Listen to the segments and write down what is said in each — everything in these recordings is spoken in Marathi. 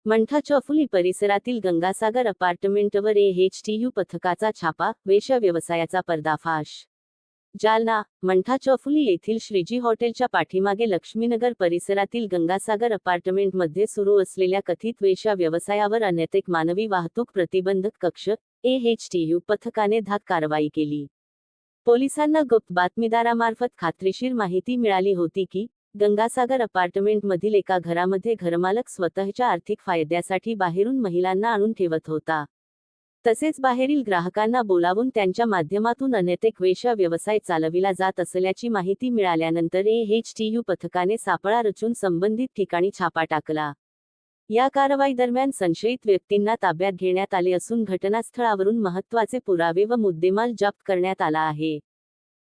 मंठा चौफुली परिसरातील गंगासागर अपार्टमेंटवर एएचटीयू पथकाचा छापा, वेश्या व्यवसायाचा पर्दाफाश. जालना, मंठा चौफुली येथील श्रीजी हॉटेलच्या पाठीमागे लक्ष्मीनगर परिसरातील गंगासागर अपार्टमेंटमध्ये सुरू असलेल्या कथित वेश्या व्यवसायावर अनैतिक मानवी वाहतूक प्रतिबंधक कक्ष एएचटीयू पथकाने धाक कारवाई केली. पोलिसांना गुप्त बातमीदारामार्फत खात्रीशीर माहिती मिळाली होती की गंगासागर अपार्टमेंटमधील एका घरामध्ये घरमालक स्वतःच्या आर्थिक फायद्यासाठी बाहेरून महिलांना आणून ठेवत होता. तसेच बाहेरील ग्राहकांना बोलावून त्यांच्या माध्यमातून अनैतिक वेश्या व्यवसाय चालविला जात असल्याची माहिती मिळाल्यानंतर एएचटीयू पथकाने सापळा रचून संबंधित ठिकाणी छापा टाकला. या कारवाईदरम्यान संशयित व्यक्तींना ताब्यात घेण्यात आले असून घटनास्थळावरून महत्त्वाचे पुरावे व मुद्देमाल जप्त करण्यात आला आहे.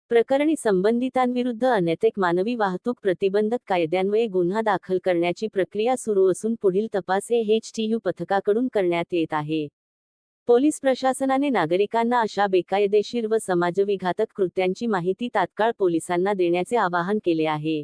प्रकरणी संबंधितांविरुद्ध अनैतिक मानवी वाहतूक प्रतिबंधक कायद्यान्वये गुन्हा दाखल करण्याची प्रक्रिया सुरू असून पुढील तपास एएचटीयू पथकाकडून करण्यात येत आहे. पोलीस प्रशासनाने नागरिकांना अशा बेकायदेशीर व समाजविघातक कृत्यांची माहिती तात्काळ पोलिसांना देण्याचे आवाहन केले आहे.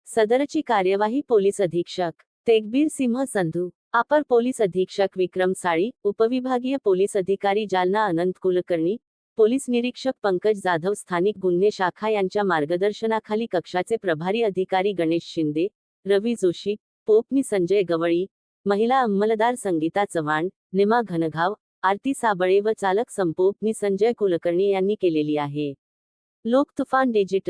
सदरची कार्यवाही पोलीस अधीक्षक तेगबीर सिंह संधू, अपर पोलीस अधीक्षक विक्रम साळी, उपविभागीय पोलीस अधिकारी जालना अनंत कुलकर्णी, पोलीस निरीक्षक पंकज जाधव स्थानिक गुन्हे शाखा यांच्या मार्गदर्शनाखाली कक्षाचे प्रभारी अधिकारी गणेश शिंदे, रवी जोशी, पोपनी संजय गवळी, महिला अंमलदार संगीता चव्हाण, निमा घनघाव, आरती साबळे व चालक संपोपनी संजय कुलकर्णी यांनी केलेली आहे. लोक तुफान डिजिटल